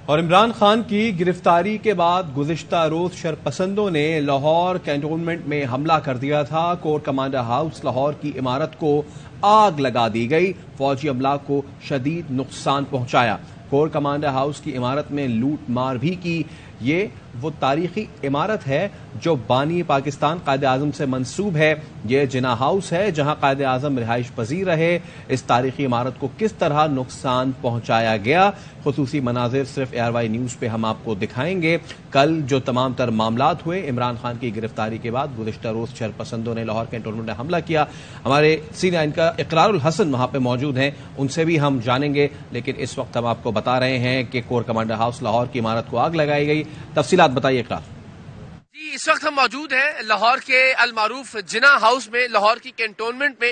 اور عمران خان کی گرفتاری کے بعد گزشتہ روز شرپسندوں نے لاہور کینٹونمنٹ میں حملہ کر دیا تھا۔ کور کمانڈر ہاؤس لاہور کی عمارت کو آگ لگا دی گئی، فوجی املاک کو شدید نقصان پہنچایا۔ کور کمانڈر ہاؤس کی عمارت میں لوٹ مار بھی کی۔ یہ وہ تاریخی عمارت ہے جو بانی پاکستان قائد اعظم سے منسوب ہے۔ یہ جناح ہاؤس ہے جہاں قائد اعظم رہائش پذیر رہے۔ اس تاریخی عمارت کو کس طرح نقصان پہنچایا گیا، خصوصی مناظر صرف ARY نیوز پہ ہم آپ کو دکھائیں گے۔ کل جو تمام تر معاملات ہوئے عمران خان کی گرفتاری کے بعد، گزشتہ روز شرپسندوں نے لاہور کینٹونمنٹ میں حملہ کیا۔ ہمارے سینئر ان کا اقرار الحسن وہاں پہ موجود ہیں، ان سے بھی ہم جانیں گے، لیکن اس وقت ہم آپ کو بتا رہے ہیں کہ کور کمانڈر ہاؤس لاہور کی عمارت کو آگ لگائی گئی۔ تفصیلات بتائیے اقرار جی۔ اس وقت ہم موجود ہیں لاہور کے المعروف جناح ہاؤس میں، لاہور کی کینٹونمنٹ میں،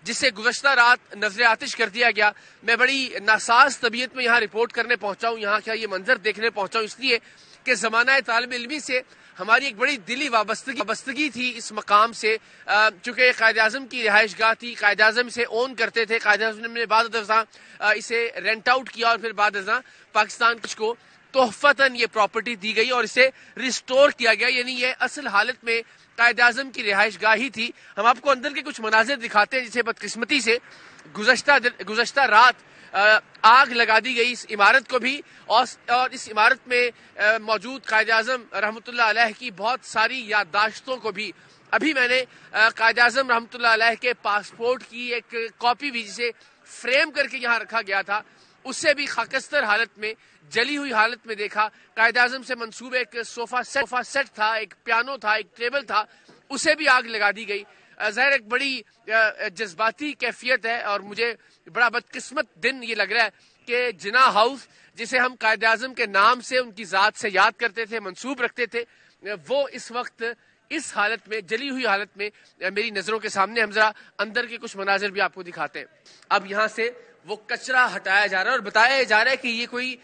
جسے گزشتہ رات نظر آتش کر دیا گیا۔ میں بڑی ناساز طبیعت میں یہاں رپورٹ کرنے پہنچا ہوں، یہاں کیا یہ منظر دیکھنے پہنچا ہوں، اس لیے کہ زمانہ طالب علمی سے ہماری ایک بڑی دلی وابستگی تھی اس مقام سے، چونکہ قائد اعظم کی رہائش گاہ تھی، قائد اعظم اسے اون کرتے تھے، قائد اعظم نے بعد ازاں اسے رینٹ آؤٹ کیا اور پھر بعد ازاں پاکستان کو تحفتاً یہ پراپرٹی دی گئی اور اسے ریسٹور کیا گیا، یعنی یہ اصل حالت میں قائد اعظم کی رہائش گاہ ہی تھی۔ ہم آپ کو اندر کے کچھ مناظر دکھاتے ہیں، جسے بدقسمتی سے گزشتہ رات آگ لگا دی گئی اس عمارت کو بھی، اور اس عمارت میں موجود قائد اعظم رحمۃ اللہ علیہ کی بہت ساری یادداشتوں کو بھی۔ ابھی میں نے قائد اعظم رحمۃ اللہ علیہ کے پاسپورٹ کی ایک کاپی بھی، جسے فریم کر کے یہاں رکھا گیا تھا، اسے بھی خاکستر حالت میں، جلی ہوئی حالت میں دیکھا۔ قائد اعظم سے منسوب ایک صوفہ سیٹ تھا، ایک پیانو تھا، ایک ٹیبل تھا، اسے بھی آگ لگا دی گئی۔ ظاہر ایک بڑی جذباتی کیفیت ہے، اور مجھے بڑا بدقسمت دن یہ لگ رہا ہے کہ جناح ہاؤس، جسے ہم قائد اعظم کے نام سے، ان کی ذات سے یاد کرتے تھے، منسوب رکھتے تھے، وہ اس وقت اس حالت میں، جلی ہوئی حالت میں میری نظروں کے سامنے۔ ہم ذرا اندر کے کچھ مناظر بھی آپ کو دکھاتے ہیں۔ اب یہاں سے وہ کچرا ہٹایا جا رہا ہے اور بتایا جا رہا ہے کہ یہ کوئی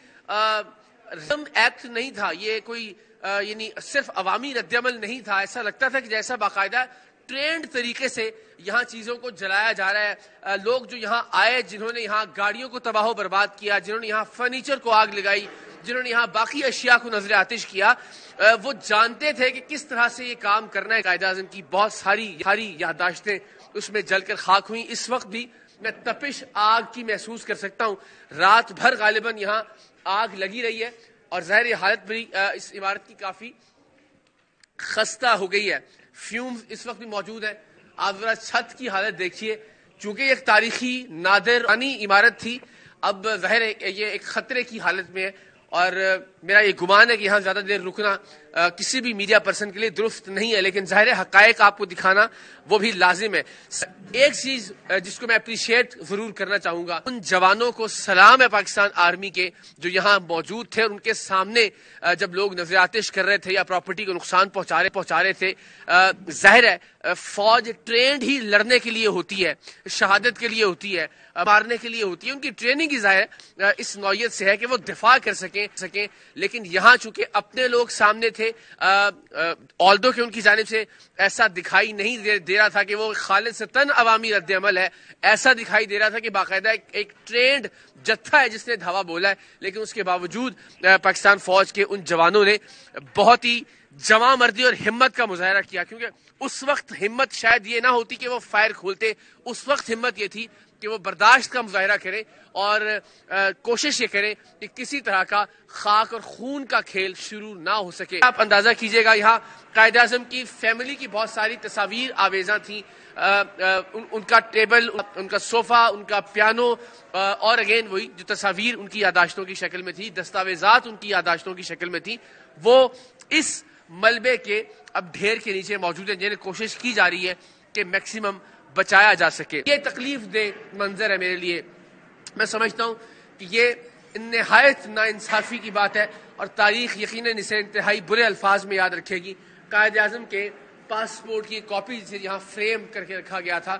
رزم ایکٹ نہیں تھا، یہ کوئی یعنی صرف عوامی رد عمل نہیں تھا۔ ایسا لگتا تھا کہ جیسا باقاعدہ ٹرینڈ طریقے سے یہاں چیزوں کو جلایا جا رہا ہے۔ لوگ جو یہاں آئے، جنہوں نے یہاں گاڑیوں کو تباہ و برباد کیا، جنہوں نے یہاں فرنیچر کو آگ لگائی، جنہوں نے یہاں باقی اشیاء کو نظر آتش کیا، وہ جانتے تھے کہ کس طرح سے یہ کام کرنا ہے۔ قائد اعظم کی بہت ساری یادداشتیں اس میں جل کر خاک ہوئیں۔ اس وقت بھی میں تپش آگ کی محسوس کر سکتا ہوں۔ رات بھر غالباً یہاں آگ لگی رہی ہے، اور ظاہر حالت بھی اس عمارت کی کافی خستہ ہو گئی ہے۔ فیومز اس وقت بھی موجود ہیں۔ آپ ذرا چھت کی حالت دیکھیے، چونکہ یہ ایک تاریخی نادر عمارت تھی، اب ظاہر یہ ایک خطرے کی حالت میں ہے، اور میرا یہ گمان ہے کہ یہاں زیادہ دیر رکنا کسی بھی میڈیا پرسن کے لیے درست نہیں ہے، لیکن ظاہر حقائق آپ کو دکھانا وہ بھی لازم ہے۔ ایک چیز جس کو میں اپریشیٹ ضرور کرنا چاہوں گا، ان جوانوں کو سلام ہے پاکستان آرمی کے جو یہاں موجود تھے، اور ان کے سامنے جب لوگ نظر آتش کر رہے تھے یا پراپرٹی کو نقصان پہنچا رہے تھے، ظاہر ہے فوج ٹرینڈ ہی لڑنے کے لیے ہوتی ہے، شہادت کے لیے ہوتی ہے، مارنے کے لیے ہوتی ہے۔ ان کی ٹریننگ ہی ظاہر اس نوعیت سے ہے کہ وہ دفاع کر سکیں، لیکن یہاں چونکہ اپنے لوگ سامنے تھے، آلدو کہ ان کی جانب سے ایسا دکھائی نہیں دے رہا تھا کہ وہ خالص ستن عوامی رد عمل ہے، ایسا دکھائی دے رہا تھا کہ باقاعدہ ایک ٹرینڈ جتھا ہے جس نے دھاوا بولا ہے، لیکن اس کے باوجود پاکستان فوج کے ان جوانوں نے بہت ہی جواں مردی اور ہمت کا مظاہرہ کیا، کیونکہ اس وقت ہمت شاید یہ نہ ہوتی کہ وہ فائر کھولتے، اس وقت ہمت یہ تھی کہ وہ برداشت کا مظاہرہ کریں اور کوشش یہ کریں کہ کسی طرح کا خاک اور خون کا کھیل شروع نہ ہو سکے۔ آپ اندازہ کیجئے گا، یہاں قائد اعظم کی فیملی کی بہت ساری تصاویر آویزاں تھیں، ان کا ٹیبل، ان کا صوفہ، ان کا پیانو، اور اگین وہی جو تصاویر ان کی یادداشتوں کی شکل میں تھی، دستاویزات ان کی یادداشتوں کی شکل میں تھی، وہ اس ملبے کے اب ڈھیر کے نیچے موجود ہیں، جنہیں کوشش کی جا رہی ہے کہ میکسیمم بچایا جا سکے۔ یہ تکلیف دہ منظر ہے میرے لیے، میں سمجھتا ہوں کہ یہ نہایت ناانصافی کی بات ہے، اور تاریخ یقیناً اسے انتہائی برے الفاظ میں یاد رکھے گی۔ قائد اعظم کے پاسپورٹ کی کاپی جسے یہاں فریم کر کے رکھا گیا تھا،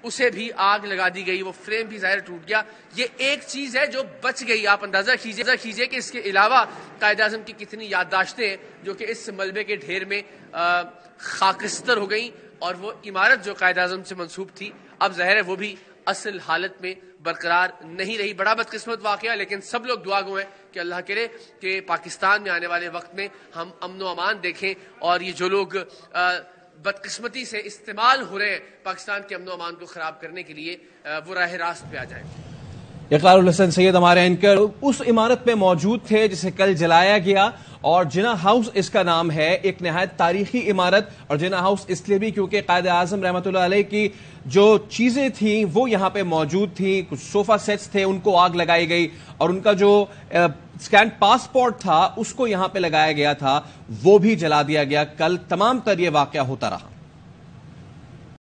اسے بھی آگ لگا دی گئی، وہ فریم بھی ظاہر ٹوٹ گیا۔ یہ ایک چیز ہے جو بچ گئی۔ آپ اندازہ کیجئے کہ اس کے علاوہ قائد اعظم کی کتنی یادداشتیں ہیں جو کہ اس ملبے کے ڈھیر میں خاکستر ہو گئیں، اور وہ عمارت جو قائد اعظم سے منسوب تھی اب ظاہر ہے وہ بھی اصل حالت میں برقرار نہیں رہی. بڑا بدقسمت واقعہ, لیکن سب لوگ دعا گو ہیں کہ اللہ کرے کہ پاکستان میں آنے والے وقت میں ہم امن و امان دیکھیں, اور یہ جو لوگ بدقسمتی سے استعمال ہو رہے ہیں پاکستان کے امن و امان کو خراب کرنے کے لیے, وہ راہ راست پہ آ جائیں. اقرار الحسن سید ہمارے اینکر اس عمارت میں موجود تھے جسے کل جلایا گیا, اور جناح ہاؤس اس کا نام ہے. ایک نہایت تاریخی عمارت, اور جناح ہاؤس اس لیے بھی کیونکہ قائد اعظم رحمۃ اللہ علیہ کی جو چیزیں تھیں وہ یہاں پہ موجود تھیں. کچھ صوفہ سیٹس تھے, ان کو آگ لگائی گئی, اور ان کا جو اسکین پاسپورٹ تھا اس کو یہاں پہ لگایا گیا تھا, وہ بھی جلا دیا گیا. کل تمام تر یہ واقعہ ہوتا رہا.